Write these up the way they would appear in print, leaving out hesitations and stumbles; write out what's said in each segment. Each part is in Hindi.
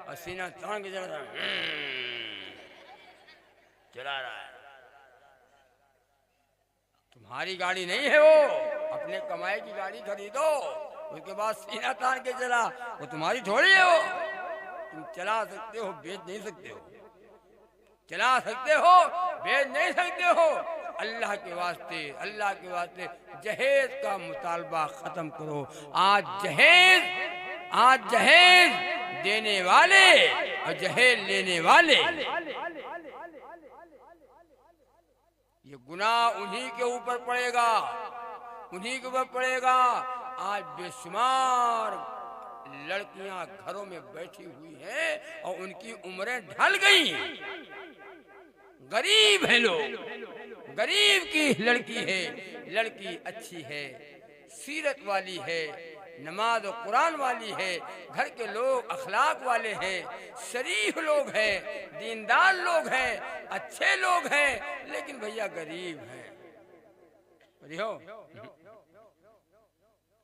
और सीना तान के चला रहा है। तुम्हारी गाड़ी नहीं है वो, अपने कमाई की गाड़ी खरीदो, उसके बाद सीना तान के चला, वो तुम्हारी थोड़ी है वो। तुम चला सकते हो, बेच नहीं सकते हो। चला सकते हो, बेच नहीं सकते हो। अल्लाह के वास्ते, अल्लाह के वास्ते जहेज का मुतालबा खत्म करो। आज जहेज देने वाले और जहेज लेने वाले, ये गुनाह उन्हीं के ऊपर पड़ेगा, उन्हीं के ऊपर पड़ेगा। आज बेशुमार लड़कियां घरों में बैठी हुई हैं और उनकी उम्रें ढल गई। गरीब है लोग, गरीब की लड़की है, लड़की अच्छी है, सीरत वाली है, नमाज और कुरान वाली है, घर के लोग अखलाक वाले हैं, शरीफ लोग हैं, दीनदार लोग हैं, अच्छे लोग हैं, लेकिन भैया गरीब हैं। हो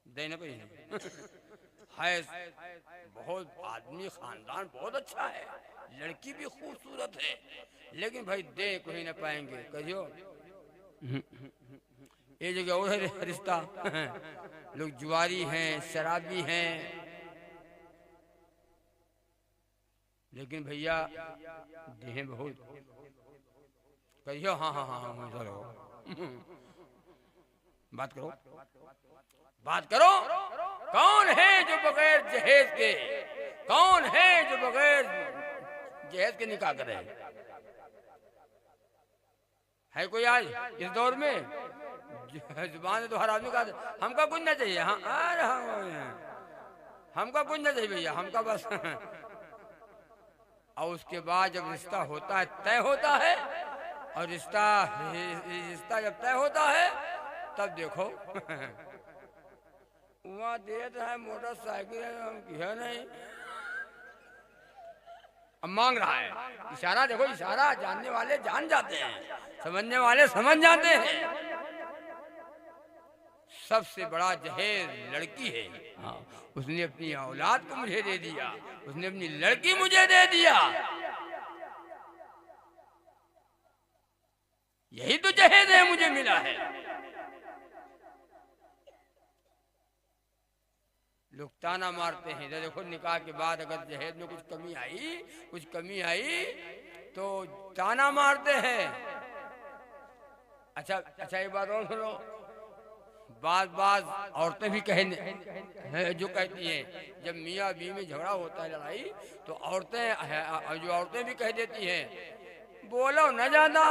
देने पे है बहुत आदमी, खानदान बहुत अच्छा है, लड़की भी खूबसूरत है, लेकिन भाई दे कोई ना पाएंगे। कहियो ये जगह और है रिश्ता, लोग जुआरी हैं, शराबी हैं, लेकिन भैया देह बहुत। कहियो हाँ हाँ हाँ हाँ चलो बात करो, बात करो। कौन है जो बगैर जहेज के, कौन है जो बगैर जहेज के निकाह करे? है कोई आज इस दौर में? जुबान तो हर आदमी का हमका कुछ ना चाहिए। हाँ अरे हमका कुछ ना चाहिए भैया, हमका बस। और उसके बाद जब रिश्ता होता है, तय होता है, और रिश्ता जब तय होता है तब देखो वहाँ देता है मोटरसाइकिल, हम किया नहीं, अब मांग रहा है। इशारा देखो, इशारा जानने वाले जान जाते हैं, समझने वाले समझ जाते हैं। सबसे बड़ा जहेज लड़की है। हाँ, उसने अपनी औलाद को मुझे दे दिया, उसने अपनी लड़की मुझे दे दिया, यही तो जहेज है मुझे मिला है। लोग ताना मारते हैं, देखो निकाह के बाद अगर जहेज में कुछ कमी आई तो ताना मारते हैं। अच्छा एक बात और सुनो, बाज औरतें भी जो कहती हैं, जब मियाँ बीवी में झगड़ा होता है, लड़ाई, तो औरतें भी कह देती हैं, बोलो न ज्यादा,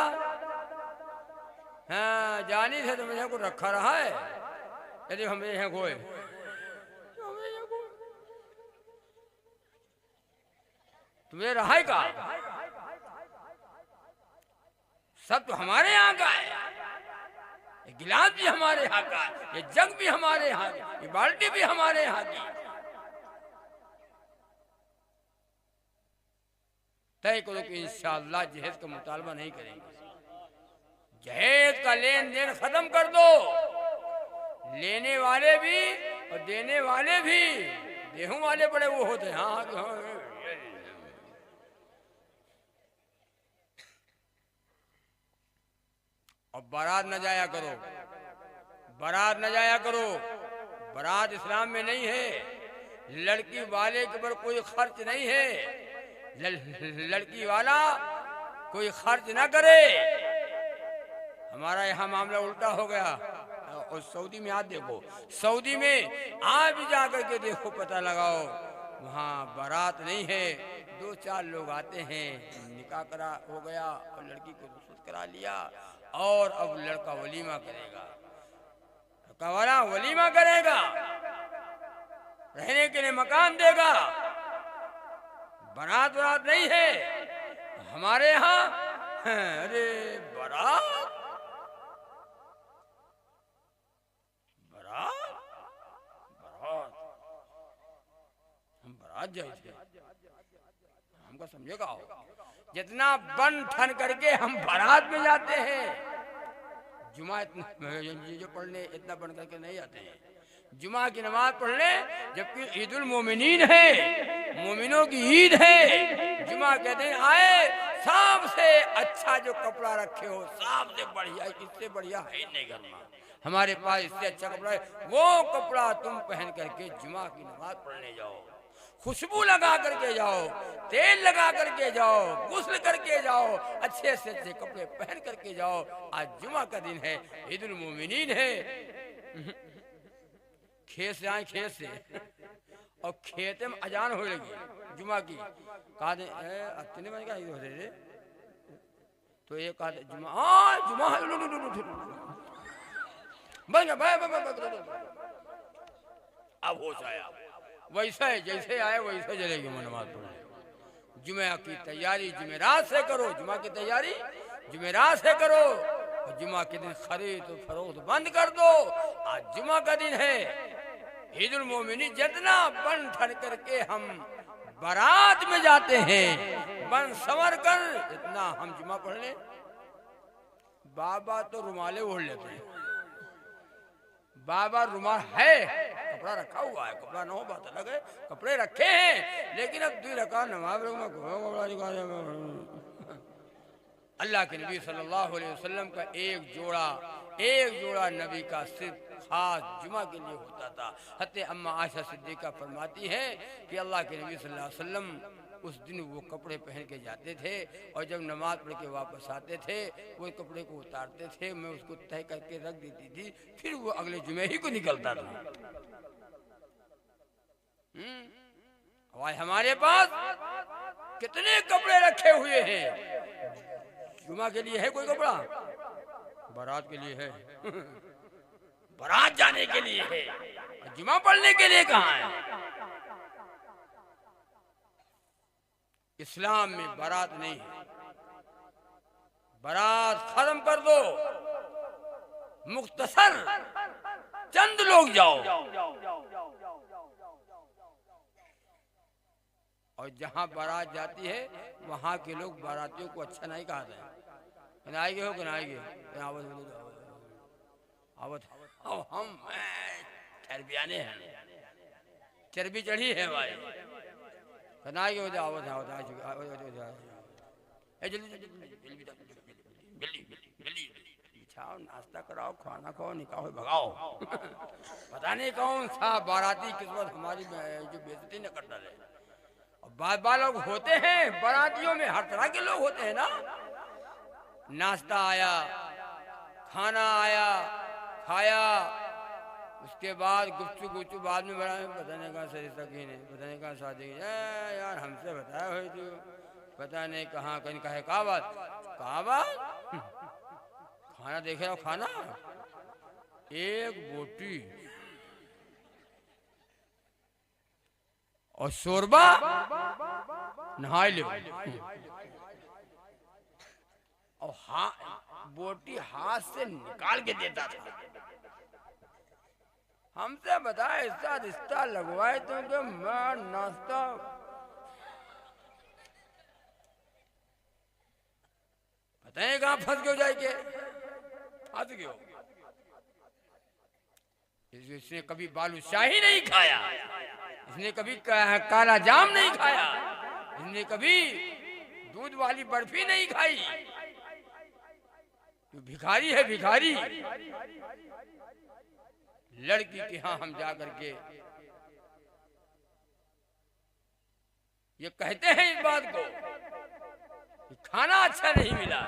हाँ जानी से तो मुझे को रखा रहा है, यदि हमें यहाँ गोए तुम्हें रहा है का, सब तो हमारे यहाँ का है, ये गिलास भी हमारे यहाँ का, ये जग भी हमारे यहाँ की, ये बाल्टी भी हमारे यहाँ की। तय करो कि इंशाअल्लाह जहेज का मुतालबा नहीं करेंगे। जहेज का लेन देन खत्म कर दो, लेने वाले भी और देने वाले भी, गेहूं वाले बड़े वो होते हैं। हाँ और बारात न जाया करो, बारात न जाया करो, बारात इस्लाम में नहीं है। लड़की वाले के ऊपर कोई खर्च नहीं है, लड़की वाला कोई खर्च ना करे। हमारा यहाँ मामला उल्टा हो गया। और सऊदी में आज देखो, सऊदी में आज भी जाकर के देखो, पता लगाओ, वहाँ बारात नहीं है, 2-4 लोग आते हैं, निकाह करा हो गया और लड़की को रुखसत करा लिया, और अब लड़का वलीमा करेगा, लड़का वाला वलीमा करेगा, रहने के लिए मकान देगा, बारात नहीं है हमारे यहाँ। अरे बारात हम बारात जाए, हमको समझेगा, जितना बन ठन करके हम बारात में जाते हैं, जुमा जो पढ़ने इतना बन करके नहीं जाते हैं, जुमा की नमाज पढ़ ले, जबकि ईदुल मोमिनीन है, मोमिनों की ईद है। जुमा के दिन आए, सबसे अच्छा जो कपड़ा रखे हो, सबसे बढ़िया, इससे बढ़िया है नहीं घर में, हमारे पास इससे अच्छा कपड़ा है, वो कपड़ा तुम पहन करके जुमा की नमाज पढ़ने जाओ। खुशबू लगा करके जाओ, तेल लगा करके जाओ, गुस्ल करके जाओ, अच्छे से अच्छे कपड़े पहन करके जाओ। आज जुमा का दिन है, ईदुल मोमिनीन है। खेत से आए, खेत से, और खेत में अजान हो लगी जुमा की, कहा दे अतने बजे का हो रहे, तो एक कहा जुमा, हाँ जुमा बन गया, अब होश आया, वैसा है जैसे आए वैसे जलेगी नमाज पढ़ने। जुमे की तैयारी जुमेरात से करो, जुमा की तैयारी जुमेरात से करो, और जुमा के दिन खरीद और फरोख्त बंद कर दो। आज जुमा का दिन है, ईदुल मोमिनीन। जितना बन ठन करके हम बारात में जाते हैं, बन संवर कर, इतना हम जुमा पढ़ ले। बाबा तो रुमाले ओढ़ लेते हैं, बाबा रुमाल है, कपड़ा रखा हुआ है, कपड़ा ना हो बात अलग है, कपड़े रखे हैं, लेकिन अब 2 रकात नमाज अल्लाह के नबी सल्लल्लाहु अलैहि वसल्लम का एक जोड़ा नबी का सिर्फ खास जुमा के लिए होता था। हत्ते अम्मा आयशा सिद्दीका फरमाती है कि अल्लाह के नबी सल्लल्लाहु अलैहि वसल्लम उस दिन वो कपड़े पहन के जाते थे, और जब नमाज पढ़ के वापस आते थे वो कपड़े को उतारते थे, मैं उसको तय करके रख देती थी, फिर वो अगले जुमे ही को निकलता था। हमारे पास कितने कपड़े रखे हुए हैं। जुमा के लिए है कोई कपड़ा? बारात के लिए है बारात जाने के लिए है, जुमा पढ़ने के लिए कहाँ है? इस्लाम में बारात नहीं है, बारात खत्म कर दो, मुख्तसर चंद लोग जाओ, और जहां बारात जाती है वहां के लोग बारातियों को अच्छा नहीं कहते हैं। आएगे हो कि ना आएगे, आवत हम चर्बियाने हैं, चर्बी चढ़ी है भाई, बनाएगे हो जाओ, बिछाओ, नाश्ता कराओ, खाना खाओ, निकाहो, भगाओ। पता नहीं कौन सा बाराती किस्मत हमारी जो बेइज्जती न कर डाले। और बार लोग होते हैं बारातियों में, हर तरह के लोग होते हैं ना। नाश्ता आया, खाना आया, खाया, उसके बाद गुपचुप बाद में बड़ा बताने का सही सकीन है, बताने का शादी यार हमसे बताया हुई थी, पता नहीं कहाँ कहीं कहे कहा बात खाना देखे रहो, खाना एक बोटी और शोरबा, नहा लो, और बोटी हाथ से निकाल के देता था। हमसे बताया इसका रिश्ता लगवाए तो मैं नाश्ता, पता है कहाँ फंस गयो जाए के, फंस गयो। इसने कभी बालूशाही नहीं खाया, इसने कभी काला जाम नहीं खाया, इसने कभी दूध वाली बर्फी नहीं खाई। तो भिखारी है, भिखारी। लड़की के यहाँ हम जा करके ये कहते हैं इस बात को कि खाना अच्छा नहीं मिला।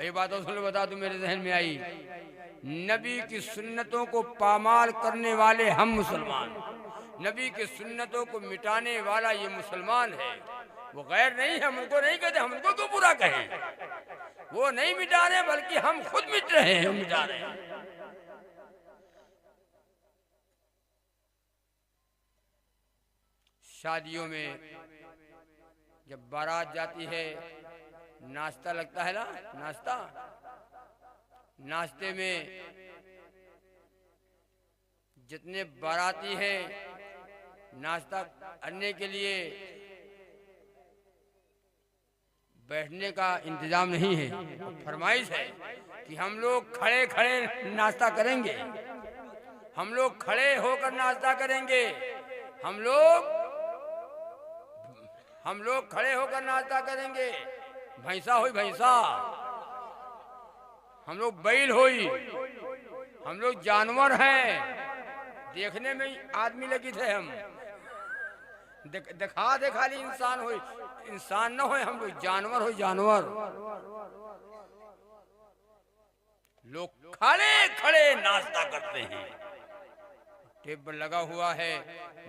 ये बात सुन बता दूं, मेरे जहन में आई, नबी की सुन्नतों को पामाल करने वाले हम मुसलमान, नबी की सुन्नतों को मिटाने वाला ये मुसलमान है, वो गैर नहीं है। हम उनको नहीं कहते, हम उनको क्यों बुरा कहें? वो नहीं मिटा रहे बल्कि हम खुद मिट रहे हैं, हम मिटा रहे हैं। शादियों में जब बारात जाती है, नाश्ता लगता है ना, नाश्ता, नाश्ते में जितने बाराती हैं नाश्ता करने के लिए बैठने का इंतजाम नहीं है। फरमाइश है कि हम लोग खड़े खड़े नाश्ता करेंगे, हम लोग खड़े होकर नाश्ता करेंगे। हम लोग खड़े होकर नाश्ता करेंगे। भैंसा होई भैंसा, हम लोग बैल होई, हम लोग जानवर हैं। देखने में ही आदमी लगी थे हम, दिखा दे खाली इंसान होई, इंसान न होए, हम लोग जानवर होई जानवर। लोग खड़े खड़े नाश्ता करते हैं। टेबल लगा हुआ है,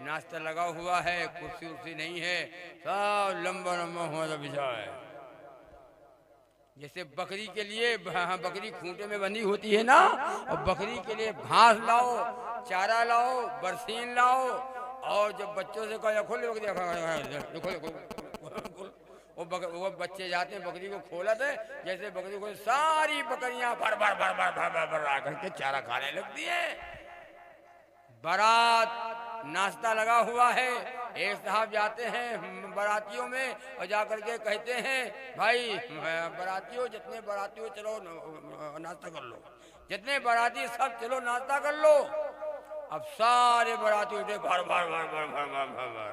नाश्ता लगा हुआ है, कुर्सी उर्सी नहीं है, सब लंबा लंबा हुआ बिछा है। जैसे बकरी के लिए, बकरी खूंटे में बंधी होती है ना, और बकरी के लिए घास लाओ, चारा लाओ, बरसीन लाओ, और जब बच्चों से कहो खोल, वो बच्चे जाते हैं बकरी को खोलते, जैसे बकरी को सारी बकरियां भर भर भर भर भर भर भर आ करके चारा खाने लगती है। बारात नाश्ता लगा हुआ है, एक साहब जाते हैं बारातियों में और जाकर के कहते हैं, भाई बारातियों, जितने बाराती हो चलो नाश्ता कर लो, जितने बाराती सब चलो नाश्ता कर लो। अब सारे बाराती उठे, भर भर भर भर भर भर भर भर,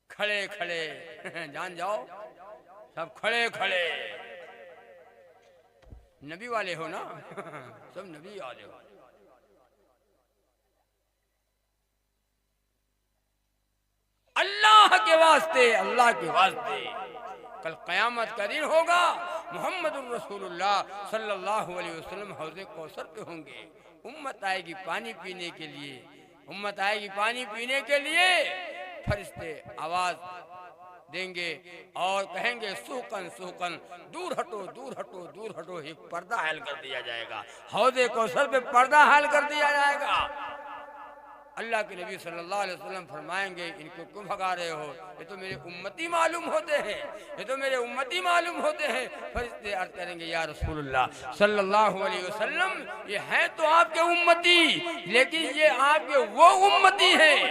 खड़े खड़े जान जाओ, सब खड़े खड़े। नबी वाले हो ना, सब नबी वाले हो। अल्लाह के वास्ते, अल्लाह के वास्ते, कल कयामत का दिन होगा, मोहम्मदुर रसूलुल्लाह सल्लल्लाहु अलैहि वसल्लम हौज़े कौसर पे होंगे। उम्मत आएगी पानी पीने के लिए, उम्मत आएगी पानी पीने के लिए। फरिश्ते आवाज देंगे और कहेंगे, सुहकन सुहकन, दूर हटो दूर हटो दूर हटो। एक पर्दा हाल कर दिया जाएगा, हौज़े कौसर पे पर्दा हाल कर दिया जाएगा। अल्लाह के नबी सल्लल्लाहु अलैहि वसल्लम फरमाएंगे, इनको क्यों भगा रहे हो, ये तो मेरे उम्मती मालूम होते हैं, ये तो मेरे उम्मती मालूम होते हैं। फरिश्ते अर्ज करेंगे, या रसूलुल्लाह सल्लल्लाहु अलैहि वसल्लम, ये हैं तो आपके उम्मती, लेकिन ये आपके वो उम्मती हैं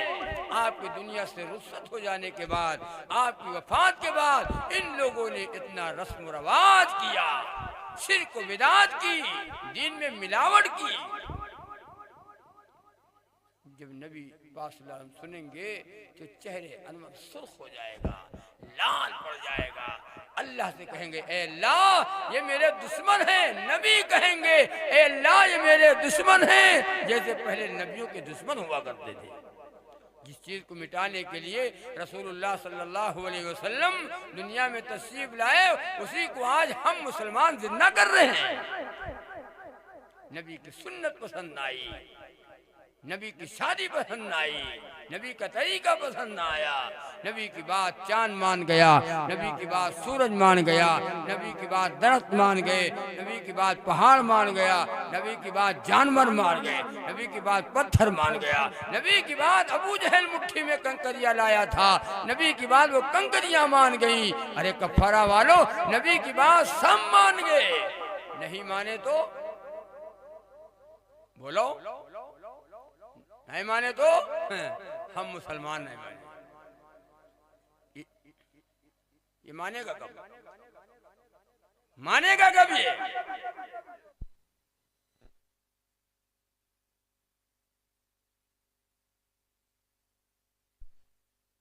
आपकी दुनिया से रुखसत हो जाने के बाद, आपकी वफात के बाद इन लोगों ने इतना रस्म रवाज किया, शिर्क व बिदात की, दीन में मिलावट की। जब नबी पाक सुनेंगे तो चेहरे अनवर सुर्ख हो जाएगा, लाल पड़ जाएगा। अल्लाह से कहेंगे, ए अल्लाह ये मेरे दुश्मन हैं। नबी कहेंगे, ए अल्लाह ये मेरे दुश्मन हैं, जैसे पहले नबियों के दुश्मन हुआ करते थे। जिस चीज को मिटाने के लिए रसूलुल्लाह सल्लल्लाहु अलैहि वसल्लम दुनिया में तशरीफ लाए, उसी को आज हम मुसलमान जिंदा कर रहे हैं। नबी की सुन्नत पसंद आई, नबी की शादी पसंद आई, नबी का तरीका पसंद आया, नबी की बात चांद मान गया, नबी की बात सूरज मान गया, नबी की बात दरख्त मान गए, नबी की बात पहाड़ मान गया, नबी की बात जानवर मान गए, नबी की बात पत्थर मान गया, नबी की बात अबू जहल मुट्ठी में कंकरियां लाया था, नबी की बात वो कंकरियां मान गई। अरे कफारा वालों, नबी की बात सब मान गए, नहीं माने तो बोलो, नहीं माने तो हम मुसलमान नहीं माने। ये मानेगा कब, मानेगा कब ये?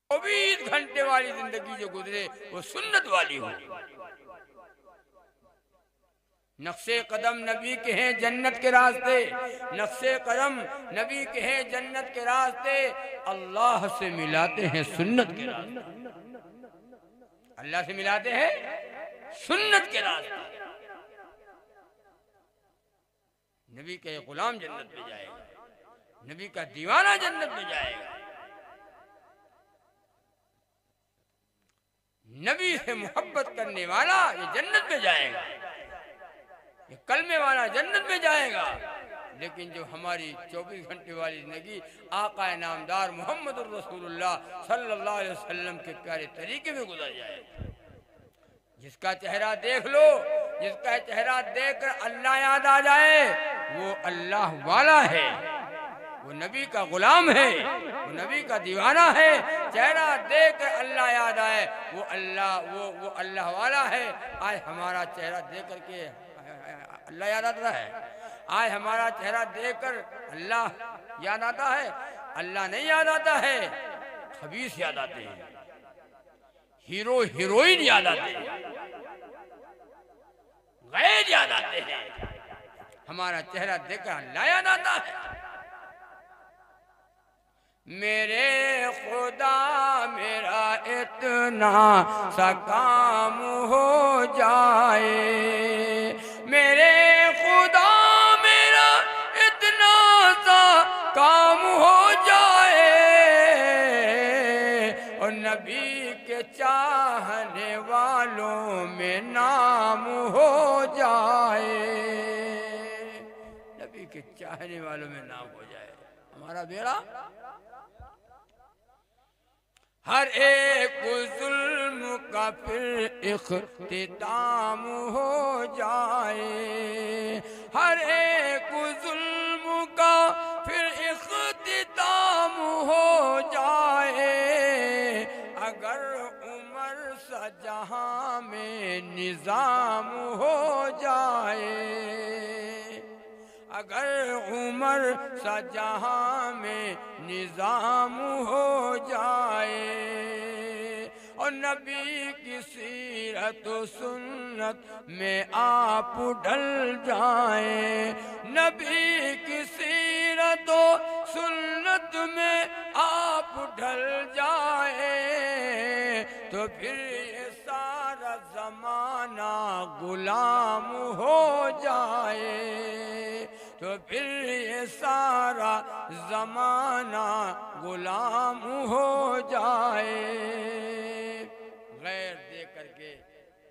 24 घंटे वाली जिंदगी जो गुजरे वो सुन्नत वाली हो। नक्शे कदम नबी के हैं जन्नत के रास्ते, नक्शे कदम नबी के हैं जन्नत के रास्ते, अल्लाह से मिलाते हैं सुन्नत के रास्ते, अल्लाह से मिलाते हैं सुन्नत के रास्ते। नबी का गुलाम जन्नत में जाएगा, नबी का दीवाना जन्नत में जाएगा, नबी से मोहब्बत करने वाला ये जन्नत में जाएगा, ये कलमे वाला जन्नत में जाएगा। लेकिन जो हमारी 24 घंटे वाली जिंदगी आका नामदार मोहम्मद रसूलुल्लाह सल्लल्लाहु अलैहि वसल्लम के प्यारे तरीके में गुजर जाए, जिसका चेहरा देख लो, जिसका चेहरा देखकर अल्लाह याद आ जाए, वो अल्लाह वाला है, वो नबी का गुलाम है, वो नबी का दीवाना है। चेहरा देख कर अल्लाह याद आए, वो अल्लाह वो अल्लाह वाला है। आज हमारा चेहरा देख करके अल्लाह याद आता है। आज हमारा चेहरा देखकर अल्लाह याद आता है, अल्लाह नहीं याद आता है, खबीस याद आते हैं, हीरो हीरोइन याद आते हैं, गैर याद आते हैं। हमारा चेहरा देखकर अल्लाह याद आता है। मेरे खुदा मेरा इतना सा काम हो जाए, मेरे खुदा मेरा इतना सा काम हो जाए, और नबी के चाहने वालों में नाम हो जाए, नबी के चाहने वालों में नाम हो जाए। हमारा बेड़ा हर एक जुल्म का फिर इख्तिताम हो जाए, हर एक जुल्म का फिर इख्तिताम हो जाए, अगर उमर सा जहां में निजाम हो जाए, अगर उमर सा जहां में निजाम हो जाए, और नबी की सीरत सुन्नत में आप ढल जाए, नबी की सीरत सुन्नत में आप ढल जाए, तो फिर ये सारा जमाना गुलाम हो जाए, तो फिर ये सारा जमाना गुलाम हो जाए। गैर देख करके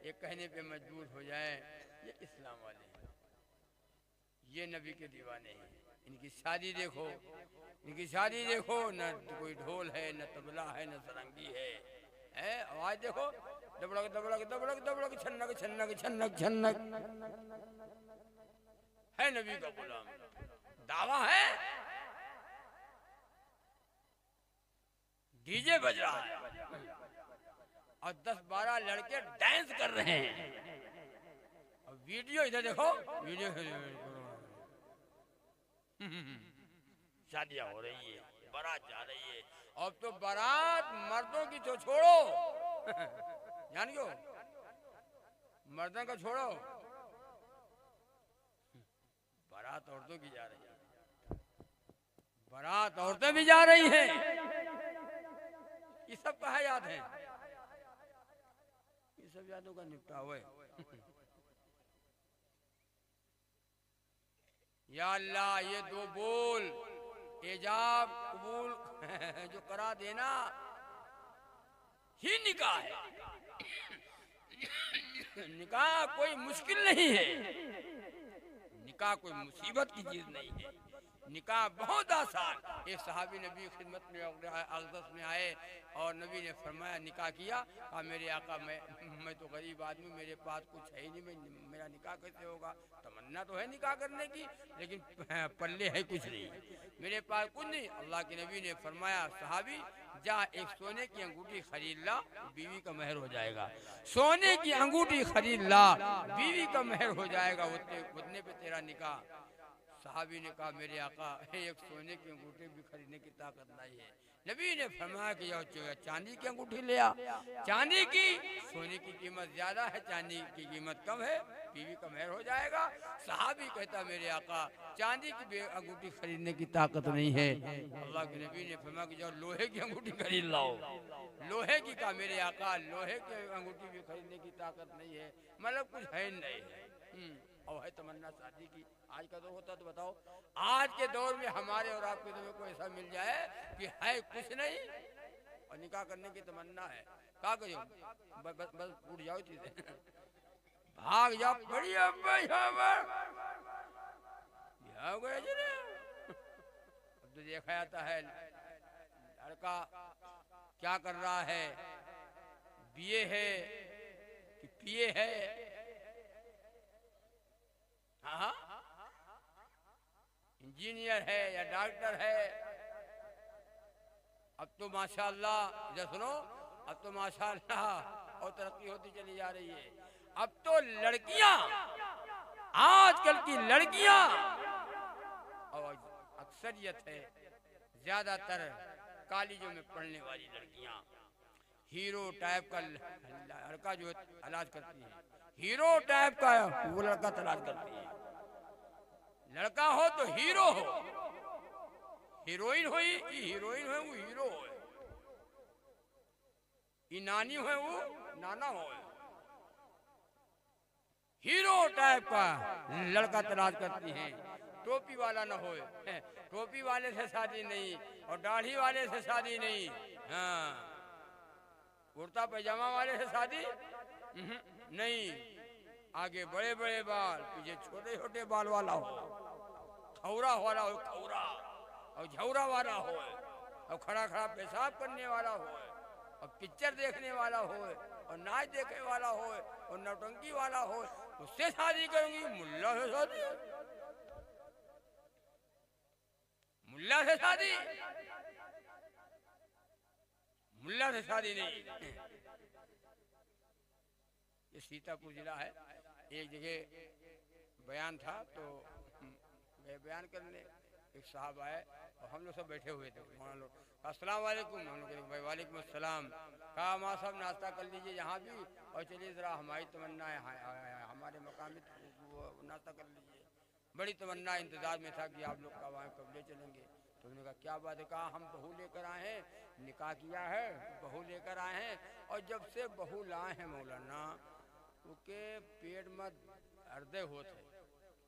ये कहने पे मजबूर हो जाए ये इस्लाम वाले हैं, ये नबी के दीवाने हैं। इनकी शादी देखो, इनकी शादी देखो, न कोई ढोल है, न तबला है, न सरंगी है, आवाज देखो, दबड़क दबड़क दबड़क दबड़क, छन्नक छन्नक छन्नक छन्नक, है नबी का गुलाम, दावा है, डीजे बज रहा है और 10-12 लड़के डांस कर रहे हैं, और वीडियो इधर देखो, वीडियो शादियां हो रही है, बारात जा रही है। अब तो बारात मर्दों की तो छोड़ो, जान क्यों, मर्दों का छोड़ो, बारात औरतों की जा रही है, बारात औरतें भी जा रही हैं। ये सब कहा याद है, ये सब यादों का निपटावा है। या अल्लाह ये दो बोल एजाब कबूल जो करा देना ही निकाह है। निकाह कोई मुश्किल नहीं है, निकाह कोई मुसीबत की चीज नहीं है, निकाह बहुत आसान। एक सहाबी नबी खिदमत में अक़दस में आए और नबी ने फरमाया निकाह किया, कहा मेरे आका मैं तो गरीब आदमी, मेरे पास कुछ है ही नहीं, मेरा निकाह कैसे होगा। तमन्ना तो है निकाह करने की, लेकिन पल्ले है कुछ नहीं, मेरे पास कुछ नहीं। अल्लाह के नबी ने फरमाया सहाबी जा एक सोने की अंगूठी खरीद ला, बीवी का मेहर हो जाएगा। सोने की अंगूठी खरीद ला, बीवी का मेहर हो जाएगा, उतने पे तेरा निकाह। सहाबी ने कहा मेरे आका एक सोने की अंगूठी भी खरीदने की ताकत नहीं है। नबी ने फरमाया कि जाओ चांदी की अंगूठी ले आ। चांदी की, सोने की कीमत ज्यादा है, चांदी की कीमत कम है, बीवी का मेहर हो जाएगा। सहाबी कहता मेरे आका चांदी की अंगूठी खरीदने की ताकत नहीं है। अल्लाह के नबी ने फरमाया कि जाओ लोहे की अंगूठी खरीद लाओ। लोहे की, कहा मेरे आका लोहे की अंगूठी भी खरीदने की ताकत नहीं है, मतलब कुछ है नहीं है। और है तमन्ना शादी की, आज का दौर होता तो बताओ, आज के दौर में हमारे और आपके दौर में कोई ऐसा मिल जाए कि है कुछ नहीं और निकाह करने की तमन्ना है, क्या करो बस उठ जाओ चीजें, भाग जाओ, बढ़िया अब तो देखा जाता है लड़का क्या कर रहा है, बीए है कि पीए है। हाँ, इंजीनियर है या डॉक्टर है। अब तो माशाअल्लाह, इधर सुनो, अब तो माशाअल्लाह और तरक्की होती चली जा रही है। अब तो लड़कियां आजकल की लड़कियां, और अक्सरियत है ज्यादातर कॉलेजों में पढ़ने वाली लड़कियां, हीरो टाइप का लड़का जो तलाश करती है, हीरो टाइप का वो लड़का तलाश करती है। लड़का हो तो हीरो हो, हीरोइन हो, हीरोइन हो वो हीरो हो, नानी हो वो नाना हो। हीरो टाइप का लड़का तलाश करती हैं। टोपी वाला न हो, टोपी वाले से शादी नहीं और दाढ़ी वाले से शादी नहीं, हाँ, कुर्ता पैजामा वाले से शादी नहीं, आगे बड़े बड़े बाल पीछे छोटे छोटे बाल वाला हो, खौरा वाला हो, खौरा और झौरा वाला हो, और खड़ा खड़ा पेशाब करने वाला हो, और पिक्चर देखने वाला हो, और नाच देखने वाला हो, और नौटंकी वाला हो, उससे शादी करूंगी। मुल्ला से शादी, मुल्ला से शादी, मुल्ला से शादी नहीं। ये सीतापुर जिला है। एक जगह बयान था तो मैं बयान करने, एक साहब आए और हम लोग सब बैठे हुए थे, वहाँ लोग अस्सलाम वालेकुम, हम लोग भाई वालेकुम अस्सलाम, कहा माँ साहब नाश्ता कर लीजिए यहाँ भी, और चलिए ज़रा हमारी तमन्ना है हमारे मकाम में नाश्ता कर लीजिए। बड़ी तमन्ना इंतजार में था कि आप लोग कब आए, कब ले चलेंगे। तो उन्होंने कहा क्या बात है, कहा हम बहू लेकर आए हैं, निकाह किया है, बहू लेकर आए हैं, और जब से बहू लाए हैं मौलाना उसके पेट में हृदय होते,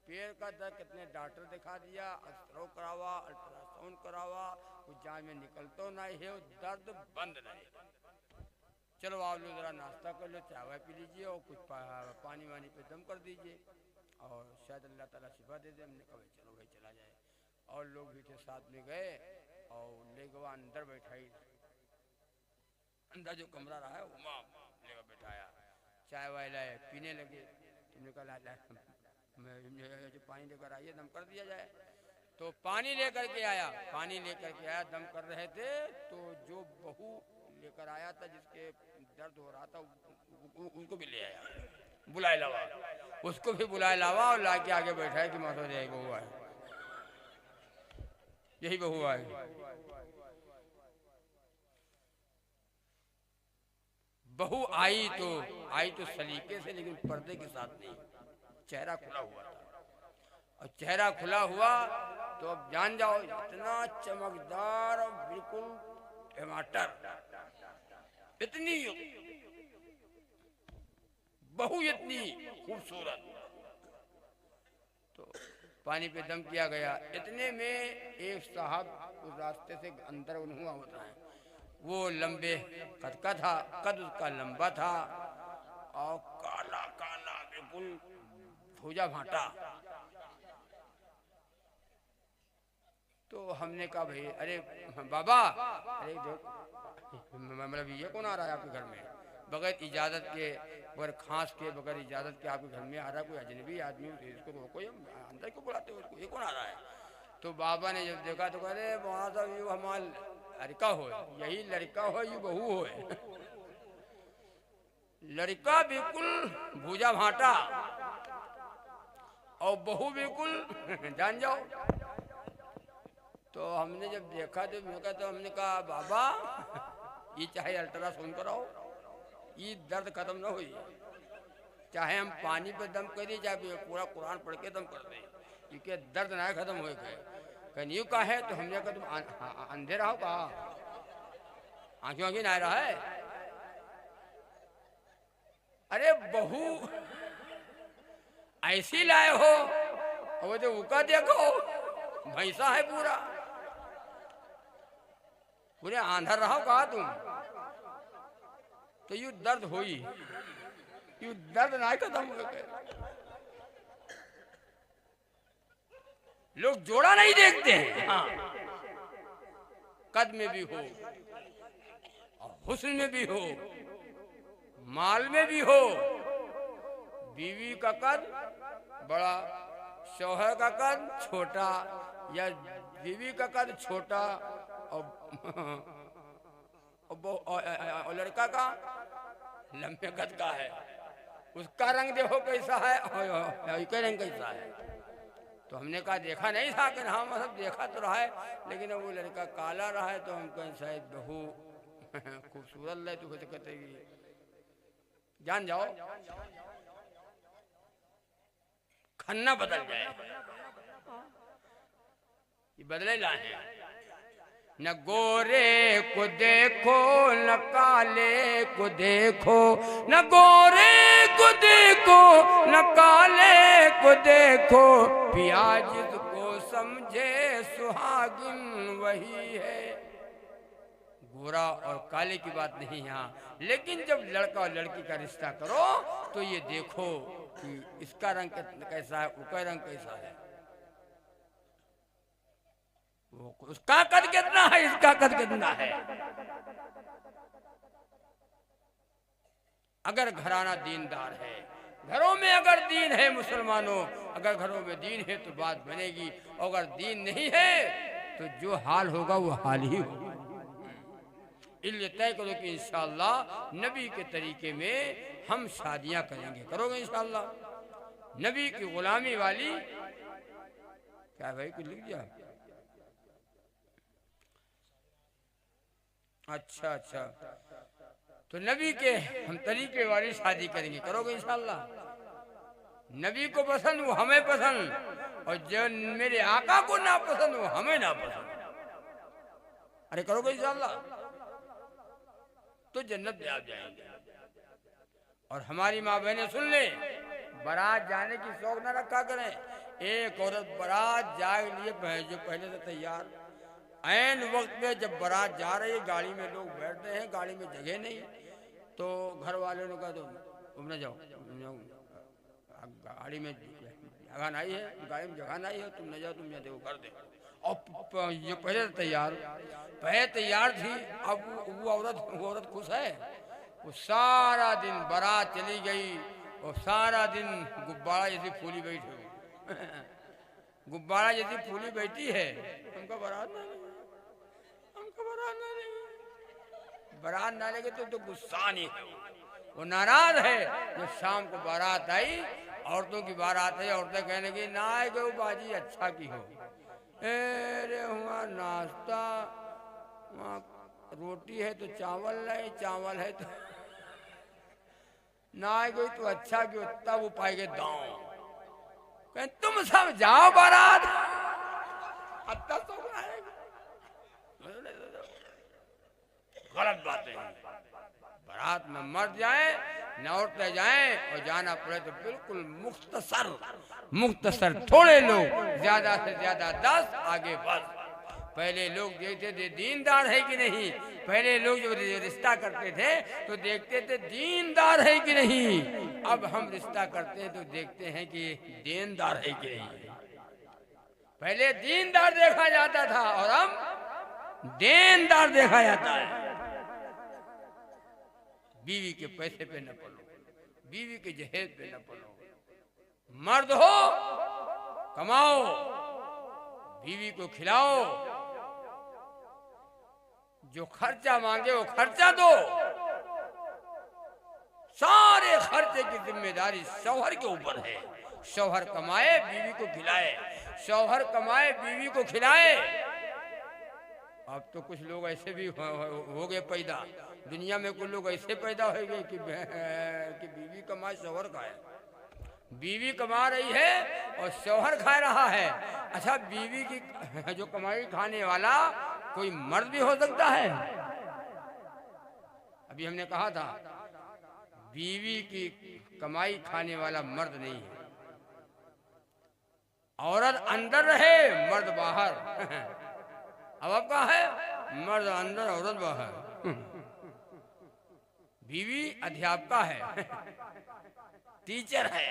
पेट का दर्द कितने डॉक्टर दिखा दिया, अल्ट्रासाउंड करावा, अल्ट्रासाउंड करावा, कुछ जान में निकलता नहीं है, दर्द बंद नहीं। चलो आप लोग जरा नाश्ता कर लो, चाय पी लीजिए और कुछ पानी वानी पे दम कर दीजिए और शायद अल्लाह ताला शिफा दे दे। हमने कहा चलो भाई चला जाए, और लोग भी थे साथ में गए और ले गया अंदर बैठाई, अंदर जो कमरा रहा है वहाँ लेकर बैठाया, चाय वाय लाए, पीने लगे। तुमने कहा जो पानी लेकर आइए दम कर दिया जाए, तो पानी लेकर के आया, पानी लेकर के आया, दम कर रहे थे, तो जो बहू लेकर आया था जिसके दर्द हो रहा था उनको भी ले आया, बुलाए लावा, उसको भी बुलाए लावा और लाके आगे बैठा कि माता यही बहू आए, यही बहू आए। बहू आई तो सलीके से, लेकिन पर्दे के साथ नहीं, चेहरा खुला हुआ था, और चेहरा खुला हुआ तो अब जान जाओ इतना चमकदार और बिल्कुल टमाटर, इतनी बहू इतनी खूबसूरत। तो पानी पे दम किया गया, इतने में एक साहब उस रास्ते से अंदर हुआ होता है, वो लंबे कद का था, कद उसका लंबा था और काला काला बिल्कुल भूजा भाटा। तो हमने कहा भाई अरे बाबा, अरे मतलब ये कौन आ रहा है आपके घर में बगैर इजाजत के, बगैर खास के, बगैर इजाजत के आपके घर में आ रहा है कोई अजनबी आदमी, इसको रोको, अंदर क्यों बुलाते हो इसको, ये कौन आ रहा है। तो बाबा ने जब देखा तो कह रहे वहाँ सब यू हमारा लड़का हो, यही लड़का हो यू बहू हो, लड़का बिल्कुल भूजा भाटा और बहू बिल्कुल जान जाओ। तो हमने जब देखा तो हमने कहा बाबा ये चाहे अल्ट्रासाउंड कराओ, ये दर्द खत्म ना हुई, चाहे हम पानी पे दम करिए, चाहे पूरा कुरान पढ़ के दम कर दें, क्योंकि दर्द ना खत्म हो गए। कहीं यूँ कहा है तो हमने कहा तुम अंधेरा हो, कहा आंखों आंखी ना रहा है। अरे बहू ऐसी लाए हो, वो तो उका देखो भैंसा है पूरा पूरे आंधर रहो, कहा तुम तो यू दर्द हुई, यू दर्द ना खत्म हो गए। लोग जोड़ा नहीं देखते हैं, हाँ कद में भी हो, हुस्न में भी हो, माल में भी हो, बीवी का कद बड़ा, शौहर का कद छोटा, या बीवी का कद छोटा और लड़का का लंबे कद का है, उसका रंग देखो कैसा है और इसका रंग कैसा है। तो हमने कहा देखा नहीं था कि हाँ मतलब देखा तो रहा है, लेकिन वो लड़का काला रहा है तो हम कहें शायद बहू खूबसूरत रहे तो कैसे कहते जान जाओ खन्ना बदल जाए, ये बदले लाए। न गोरे को देखो न काले को देखो, न गोरे को देखो न काले को देखो, प्याज को समझे सुहागिन वही है। गोरा और काले की बात नहीं यहाँ, लेकिन जब लड़का और लड़की का रिश्ता करो तो ये देखो कि इसका रंग कैसा है, उसका रंग कैसा है, उसका कद कितना है, इसका कद कितना है। अगर घराना दीनदार है, घरों में अगर दीन है मुसलमानों, अगर घरों में दीन है तो बात बनेगी, और अगर दीन नहीं है तो जो हाल होगा वो हाल ही होगा। इसलिए तय करो कि इंशाअल्लाह नबी के तरीके में हम शादियां करेंगे। करोगे इंशाअल्लाह? नबी की गुलामी वाली क्या भाई कुछ लिख दिया? अच्छा अच्छा, तो नबी के हम तरीके वाली शादी करेंगे। करोगे इंशाअल्लाह? नबी को पसंद वो हमें पसंद, और जो मेरे आका को ना पसंद वो हमें ना पसंद। अरे करोगे इंशाअल्लाह? तो जन्नत में आप जाएंगे। और हमारी माँ बहनें सुन ले, बारात जाने की शौक न रखा करें। एक औरत बारात जाए लिए जो पहले से तैयार, ऐन वक्त में जब बारात जा रही है, गाड़ी में लोग बैठते हैं, गाड़ी में जगह नहीं, तो घर वालों ने कहा तुम न जाओ, गाड़ी में जगह नहीं है, गाड़ी में जगह नहीं है, तुम न जाओ, तुम यहाँ देखो कर दे। और ये पहले तैयार थी। अब वो औरत खुश है। वो सारा दिन बारात चली गई और सारा दिन गुब्बारा जैसी फूली बैठी गुब्बारा जैसी फूली बैठी है। हमका बारात ना बारात ना लेके तो गुस्सा नहीं है, वो नाराज है। जो शाम को बारात आई, औरतों की बारात आई, औरतें कहने की ना आए गो बाजी अच्छा की हो, अरे हुआ नाश्ता, वहाँ रोटी है तो चावल नहीं, चावल है तो ना आए गई तो अच्छा कि तब वो पाएंगे दांव। कहें तुम सब जाओ बारात, अच्छा तो गलत बात है। बारात में मर्द जाए न औरतें जाएं, और जाना पड़े तो बिल्कुल मुख्तसर थोड़े लोग, ज्यादा से ज्यादा 10, आगे बस। पहले लोग देखते थे दीनदार है कि नहीं, पहले लोग जब रिश्ता करते थे तो देखते थे दीनदार है कि नहीं। अब हम रिश्ता करते हैं तो देखते हैं कि दीनदार है कि नहीं। पहले दीनदार देखा जाता था और अब देनदार देखा जाता है। बीवी के पैसे पे न पड़ो, बीवी के जहेज पे न पड़ो। मर्द हो कमाओ, बीवी को खिलाओ, जो खर्चा मांगे वो खर्चा दो। सारे खर्चे की जिम्मेदारी शौहर के ऊपर है। शौहर कमाए बीवी को खिलाए, शौहर कमाए बीवी को खिलाए। अब तो कुछ लोग ऐसे भी हो गए पैदा, दुनिया में कुछ लोग ऐसे पैदा हो गए कि बीवी कमाए शौहर खाए। बीवी कमा रही है और शौहर खा रहा है। अच्छा, बीवी की जो कमाई खाने वाला कोई मर्द भी हो सकता है? अभी हमने कहा था बीवी की कमाई खाने वाला मर्द नहीं है। औरत अंदर रहे मर्द बाहर। अब आपका है मर्द अंदर औरत बाहर। बीवी अध्यापिका है, टीचर है,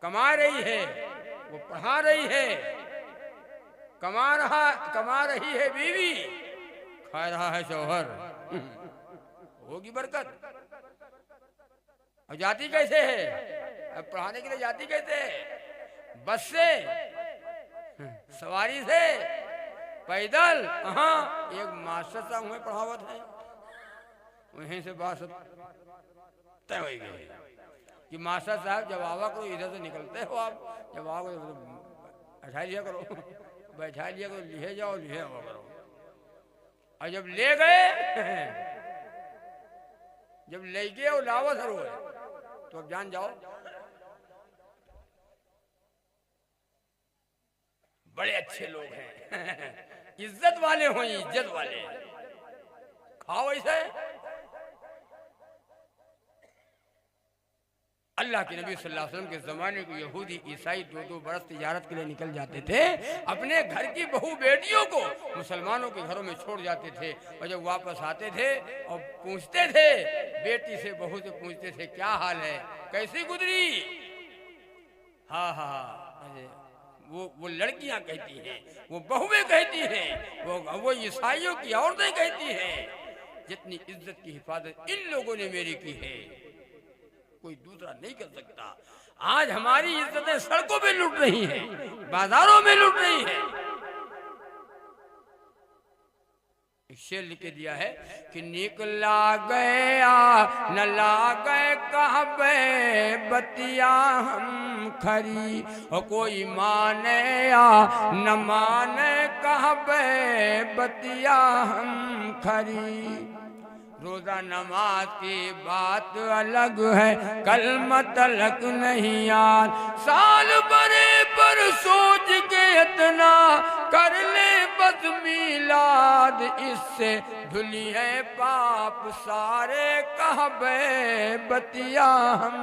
कमा रही है, वो पढ़ा रही है, कमा रही है बीवी, खा रहा है शौहर। होगी बरकत। और जाती कैसे है? अब पढ़ाने के लिए जाती कैसे है? बस से, सवारी से, पैदल? हाँ, एक मास्टर साहब हुए पढ़ावत है, वहीं से बात तय हो गए कि मास्टर साहब जब आवा करो इधर से निकलते हो आप, जब आओ बैठा लिया करो, बैठा लिया करो, लिहे जाओ लिहे आवा करो। और जब ले गए जब ले गए और लावा सर हुए तो अब जान जाओ बड़े अच्छे लोग हैं इज्जत वाले हो, इज्जत वाले, खाओ ऐसे। अल्लाह के नबी सल्लल्लाहु अलैहि वसल्लम के ज़माने को यहूदी ईसाई 2-2 बरस तिजारत के लिए निकल जाते थे, अपने घर की बहू बेटियों को मुसलमानों के घरों में छोड़ जाते थे, और जब वापस आते थे और पूछते थे, बेटी से बहू से पूछते थे क्या हाल है, कैसी गुजरी। हाँ हाँ, वो लड़कियां कहती हैं, वो बहुएं कहती हैं, वो ईसाइयों की औरतें कहती हैं, जितनी इज्जत की हिफाजत इन लोगों ने मेरी की है कोई दूसरा नहीं कर सकता। आज हमारी इज्जतें सड़कों पे लुट रही हैं, बाजारों में लुट रही हैं। एक शेर लिख के दिया है कि निकला गया न लागे कहबे बतिया हम खरी, और कोई माने या न माने कहबे बतिया हम खरी। रोजा नमाज की बात अलग है, कलमा तलक नहीं याद, साल बरे पर सोच के इतना कर ले बस मिलाद, इससे धुली है पाप सारे कहबे बतिया हम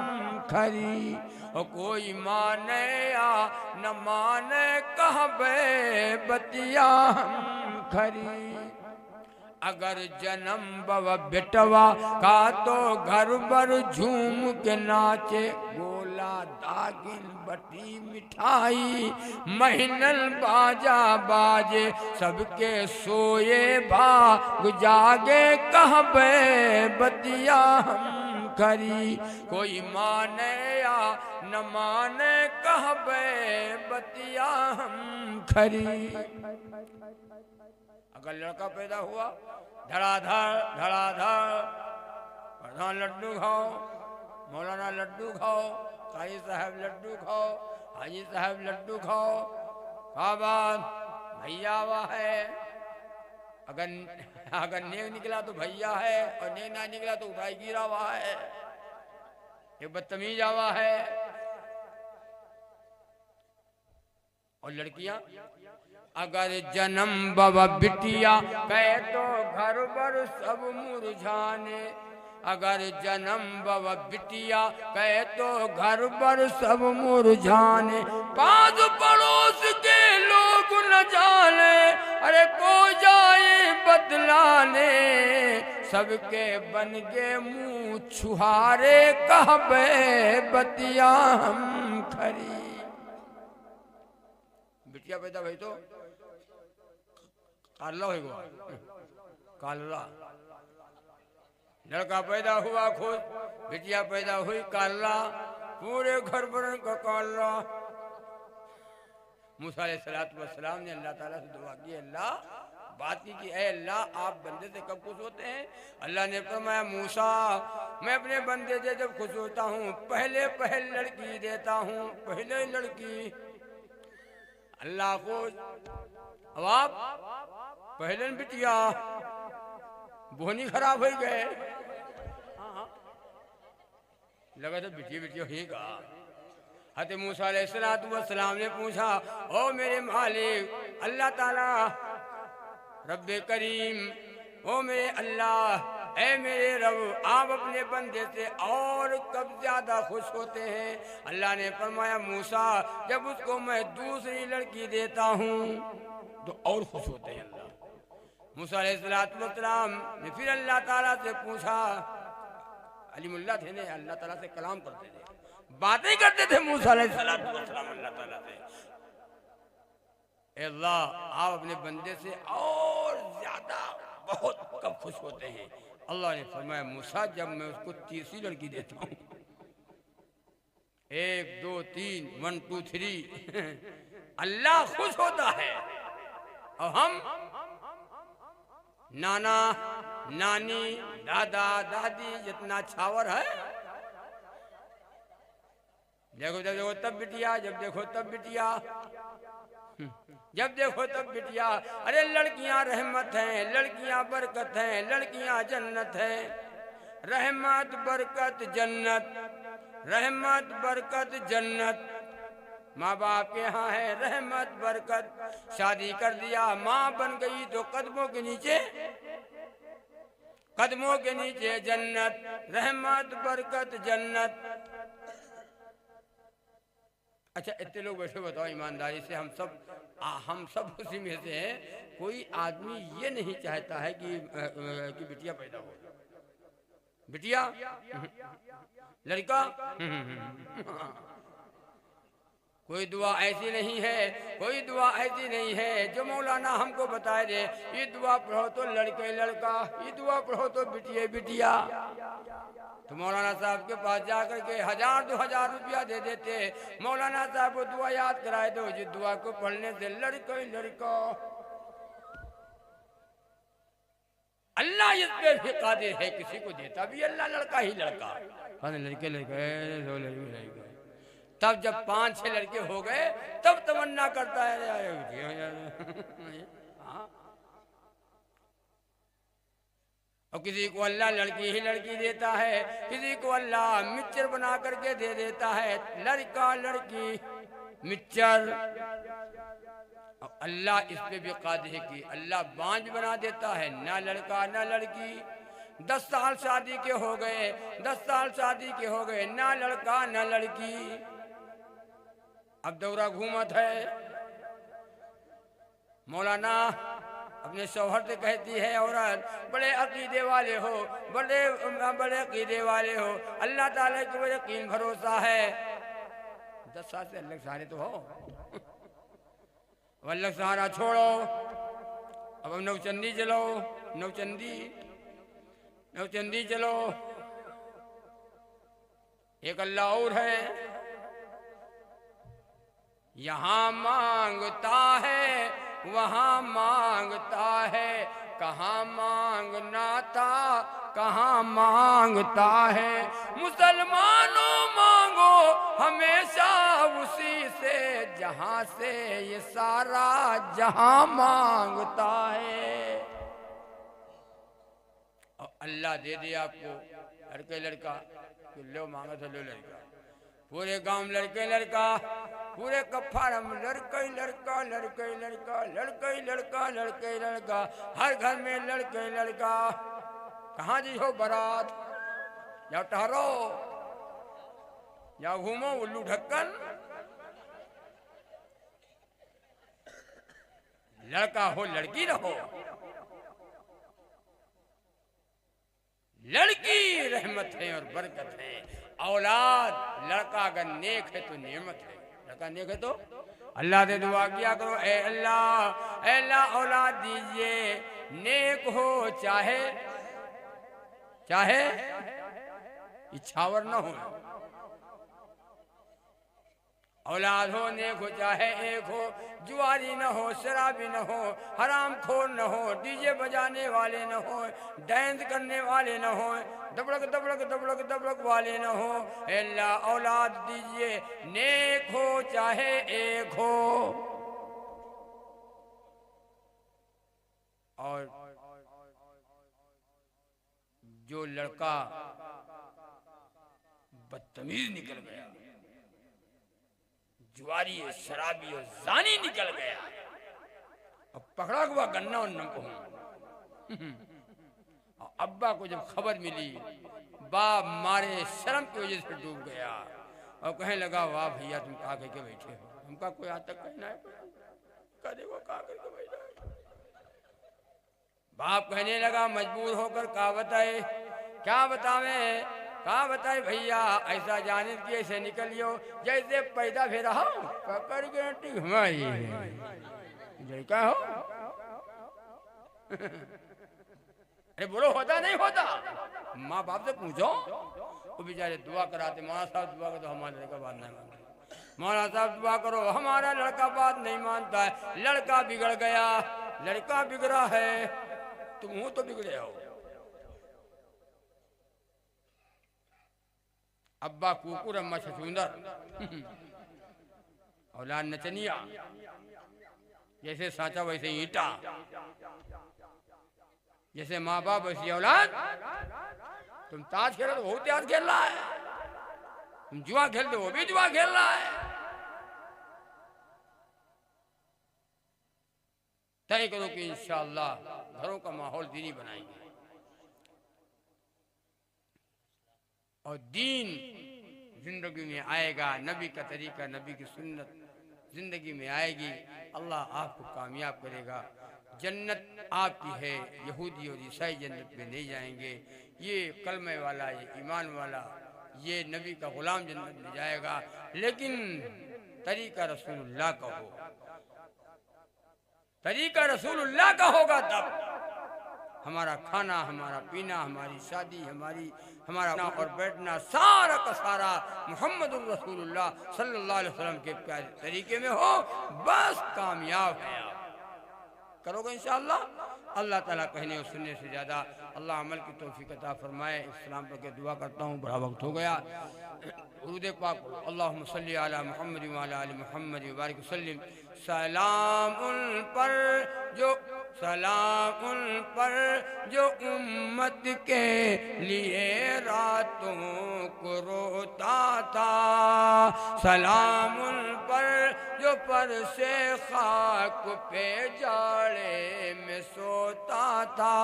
खरी, और कोई माने या न माने कहबे बतिया हम खरी। अगर जन्म बव बेटवा का तो घर भर झूम के नाचे, गोला दागिन बटी मिठाई महीनल बाजा बाजे, सबके सोए भाग जागे कहबे बतिया हम करी, कोई माने या न माने कहबे बतिया हम खरी। अगर लड़का पैदा हुआ धड़ाधड़ प्रधान लड्डू खाओ, मौलाना लड्डू खाओ, काजी साहब लड्डू खाओ, हाजी साहब लड्डू खाओ, बात भैया हुआ है। अगर नेक निकला तो भैया है, और नेक ना निकला तो उठाई गिरा हुआ है, ये बदतमीज आवा है। और लड़कियां अगर जन्म बाबा बिटिया कहे तो घर भर सब मुरझाने, अगर जन्म बाबा बिटिया कहे तो घर भर सब मुरझाने, पास पड़ोस के लोग न जाने, अरे को जाए बतलाने, सबके बन गए मुंह छुहारे कहबे बतिया हम खरी। बिटिया पैदा भाई तो काला होगा, काला। लड़का पैदा हुआ खुद, बिटिया पैदा हुई काला, पूरे घर भर का काला। मूसा अलैहिस्सलाम ने अल्लाह ताला से दुआ की, अल्लाह बात की कि ऐ अल्लाह आप बंदे से कब खुश होते हैं। अल्लाह ने फरमाया मूसा मैं अपने बंदे से जब खुश होता हूँ पहले लड़की देता हूँ, पहले लड़की। अल्लाह खुश, अब आप पहले बिटिया, बोनी खराब हो गए। लगा तो बिटिया होगा। हज़रत मूसा अलैहिस्सलाम ने पूछा, ओ मेरे मालिक अल्लाह ताला रब्बे करीम, ओ मेरे अल्लाह, ऐ मेरे रब, आप अपने बंदे से और कब ज्यादा खुश होते हैं। अल्लाह ने फरमाया मूसा जब उसको मैं दूसरी लड़की देता हूँ तो और खुश होते हैं अल्लाह। मूसा अलैहिस्सलाम ने फिर अल्लाह ताला से पूछा, अलीमुल्लाह थे ने अल्लाह ताला से कलाम करते थे, बातें करते थे मूसा अलैहिस्सलाम अल्लाह ताला से, अल्लाह आप अपने बंदे से और ज्यादा बहुत कब खुश होते हैं। अल्लाह ने फरमाया मूसा जब मैं उसको तीसरी लड़की देता हूँ, 1 2 3 1 2 3 अल्लाह खुश होता है। और हम नाना नानी दादा दादी जितना छावर है देखो जब देखो तब बिटिया, जब देखो तब बिटिया, जब देखो तब बिटिया। अरे लड़कियां रहमत हैं, लड़कियां बरकत हैं, लड़कियां जन्नत हैं। रहमत बरकत जन्नत, रहमत बरकत जन्नत। माँ बाप के यहाँ है रहमत बरकत। शादी कर दिया, माँ बन गई तो कदमों के नीचे, कदमों के नीचे जन्नत। रहमत बरकत जन्नत। अच्छा इतने लोग बैठे, बताओ ईमानदारी से, हम सब उसी में से हैं। कोई आदमी ये नहीं चाहता है कि बिटिया पैदा हो, बिटिया लड़का। कोई दुआ ऐसी नहीं है, कोई दुआ ऐसी नहीं है जो मौलाना हमको बताए दे, ये दुआ पढ़ो तो लड़के लड़का, ये दुआ पढ़ो तो बिटिया बिटिया। तो मौलाना साहब के पास जाकर के 1000-2000 रुपया दे देते। मौलाना साहब को दुआ याद कराए दो, जिस दुआ को पढ़ने से लड़का लड़का। अल्लाह इस पे भी कादिर है, किसी को देता भी अल्लाह लड़का ही लड़का। लड़के लड़के, तब जब 5-6 लड़के हो गए तब तमन्ना करता है। और किसी को अल्लाह लड़की ही लड़की देता है, किसी को अल्लाह मिक्सचर बना करके दे देता है, लड़का लड़की मिक्सचर। और अल्लाह इस पे भी कादिर है कि अल्लाह बांझ बना देता है, ना लड़का ना लड़की। 10 साल शादी के हो गए, 10 साल शादी के हो गए, ना लड़का ना लड़की। अब दौरा घूमत है। मौलाना अपने शौहर से कहती है, औरत बड़े अकीदे वाले हो, बड़े बड़े अकीदे वाले हो, अल्लाह ताला के ऊपर यकीन भरोसा है। 10 साल से अल्लाह सहारे तो हो, अब अल्लाह सहारा छोड़ो। अब नौचंदी चलो, नौचंदी नौचंदी चलो। एक अल्लाह और है, यहाँ मांगता है वहाँ मांगता है, कहाँ मांगना था कहाँ मांगता है। मुसलमानों मांगो हमेशा उसी से, जहाँ से ये सारा जहाँ मांगता है। और अल्लाह दे दिया आपको लड़के लड़का, तो लो मांगा तो लो लड़का। पूरे गांव लड़के लड़का, पूरे कफारम लड़का ही लड़का, लड़का ही लड़का, लड़का ही लड़का, लड़का ही लड़का। हर घर में लड़के लड़का। कहाँ जी हो बारात, जाओ ठहरो, जाओ घूमो उल्लू ढक्कन। लड़का हो लड़की रहो, लड़की रहमत है और बरकत है। औलाद लड़का अगर नेक है तो नेमत है, लड़का नेक है तो अल्लाह से दुआ किया करो, ए अल्लाह औलाद दीजिए, नेक हो चाहे चाहे इच्छावर न हो। औलाद हो नेक हो चाहे एक हो, जुआरी न हो, शराबी न हो, हराम खोर न हो, डीजे बजाने वाले न हो, डांस करने वाले न हो, दबड़क दबड़क दबड़क दबड़क वाले न हो। अल्लाह औलाद दीजिए, नेक हो चाहे एक हो। और जो लड़का बदतमीज निकल गया, जुआरी शराबी और जानी निकल गया, और पकड़ा हुआ गन्ना और नमक। अब्बा को जब खबर मिली, बाप मारे शर्म की वजह से डूब गया और कहने लगा, वाह भैया तुम कहा करके बैठे हो, हमका कोई आज तक कहना है, कहा देखो कहा करके बैठा है। बाप कहने लगा मजबूर होकर, कहा बताए, क्या बतावे, कहा बताए भैया, ऐसा जाने की ऐसे निकलियो जैसे पैदा फिर रहा पकड़ के हमारी लड़का हो। अरे बोलो होता नहीं होता, माँ बाप से पूछो। वो बेचारे दुआ कराते, मौलाना साहब दुआ करो हमारा लड़का बात नहीं मानता, मौलाना साहब दुआ करो हमारा लड़का बात नहीं मानता है। लड़का बिगड़ गया, लड़का बिगड़ा है, तुम हो तो बिगड़े हो। अब्बा कुकुर अम्मा छछूंदर औलाद नचनिया, जैसे साचा वैसे ईटा, जैसे माँ बाप वैसी औलाद। तुम ताश खेलो तो वो ताश खेल रहा है, तुम जुआ खेलते वो भी जुआ खेल रहा है। तय करो कि इंशाअल्लाह घरों का माहौल दीनी बनाएंगे और दीन जिंदगी में आएगा, नबी का तरीका, नबी की सुन्नत जिंदगी में आएगी। अल्लाह आपको कामयाब करेगा। जन्नत आपकी है, यहूदी और ईसाई जन्नत में नहीं जाएंगे। ये कलमे वाला, ये ईमान वाला, ये नबी का गुलाम जन्नत में जाएगा। लेकिन तरीका रसूलुल्लाह का हो, तरीका रसूलुल्लाह का होगा तब हमारा खाना, हमारा पीना, हमारी शादी, हमारा और बैठना सारा का सारा मुहम्मदुर रसूलुल्लाह सल्लल्लाहु अलैहि वसल्लम के प्यारे तरीके में हो, बस कामयाब है आप। करोगे इंशाअल्लाह। अल्लाह ताला कहने और सुनने से ज़्यादा अल्लाह अमल की तौफीक अता फरमाए। इस्लाम पर के दुआ करता हूँ, बड़ा वक्त हो गया। दुरूद पाक अल्लाहुम्मा सल्ली अला मुहम्मद व अला आलि मुहम्मद व बारिक वसल्लिम। सलाम उन पर जो उम्मत के लिए रातों को रोता था। सलाम उन पर जो पर से खाक पे जाड़े में सोता था।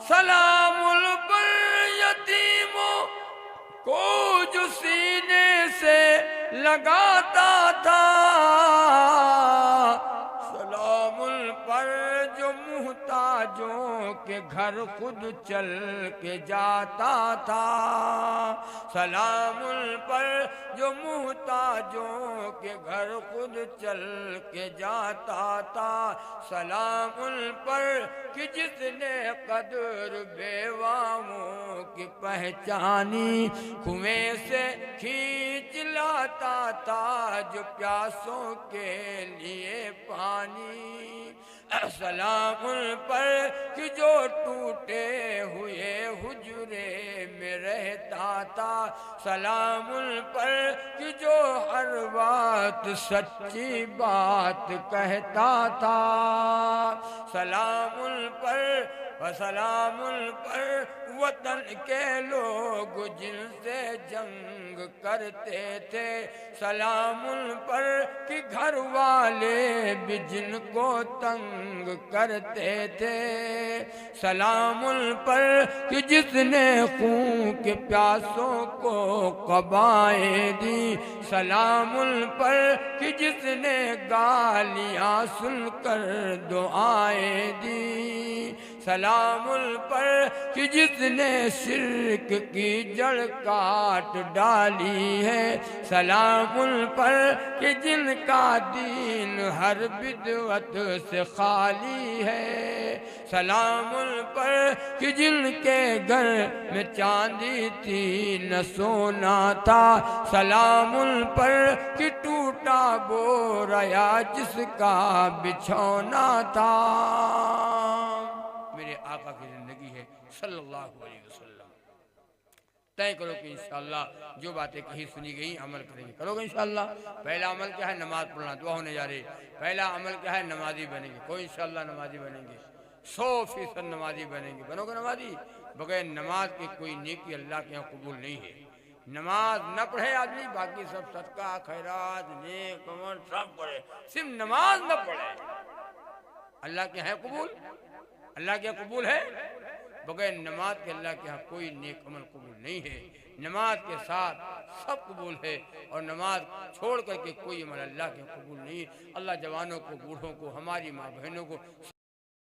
सलाम उन पर यतीमों को जो सीने से लगाता था। सलाम उन पर जो मुहताजों के घर खुद चल के जाता था। सलाम उन पर जो मुहताजों के घर खुद चल के जाता था। सलाम उन पर कि जिसने कदर बेवाओं की पहचानी, कुएं से खींच लाता था जो प्यासों के लिए पानी। सलाम उन पर कि जो टूटे हुए हुजरे में रहता था। सलाम उन पर कि जो हर बात सच्ची बात कहता था। सलाम उन पर सलाम उन पर वतन के लोग जिनसे जंग करते थे। सलाम उन पर कि घर वाले भी जिनको तंग करते थे। सलाम उन पर कि जिसने खून के प्यासों को क़बाएं दी। सलाम उन पर कि जिसने गालियाँ सुनकर दुआएं दी। सलाम उन पर कि जिसने शिर्क की जड़ काट डाली है। सलाम उन पर कि जिनका दीन हर बिदअत से खाली है। सलाम उन पर कि जिनके घर में चांदी थी न सोना था। सलाम उन पर कि टूटा बोराया जिसका बिछौना था। मेरे आका की जिंदगी है सल्लल्लाहु अलैहि वसल्लम। तय करो कि इंशाअल्लाह जो बातें कही सुनी गई अमल करेंगे। करोगे इंशाअल्लाह। पहला अमल क्या है? नमाज पढ़ना। दुआ होने जा रही। पहला अमल क्या है? नमाजी बनेंगे। कोई इंशाअल्लाह नमाजी बनेंगे, 100% नमाजी बनेंगे। बनोगे नमाजी? बगैर नमाज के कोई नेकी अल्लाह के यहाँ कबूल नहीं है। नमाज न पढ़े आदमी, बाकी सब सदका खैरात नेक अमल सब पढ़े, सिर्फ नमाज न पढ़े, अल्लाह के यहाँ कबूल? अल्लाह के यहाँ कबूल है? बगैर नमाज के अल्लाह के यहाँ कोई नेक अमल कबूल नहीं है। नमाज के साथ सब कबूल है और नमाज छोड़ करके कोई अमल अल्लाह के यहाँ कबूल नहीं है। अल्लाह जवानों को, बूढ़ों को, हमारी माँ बहनों को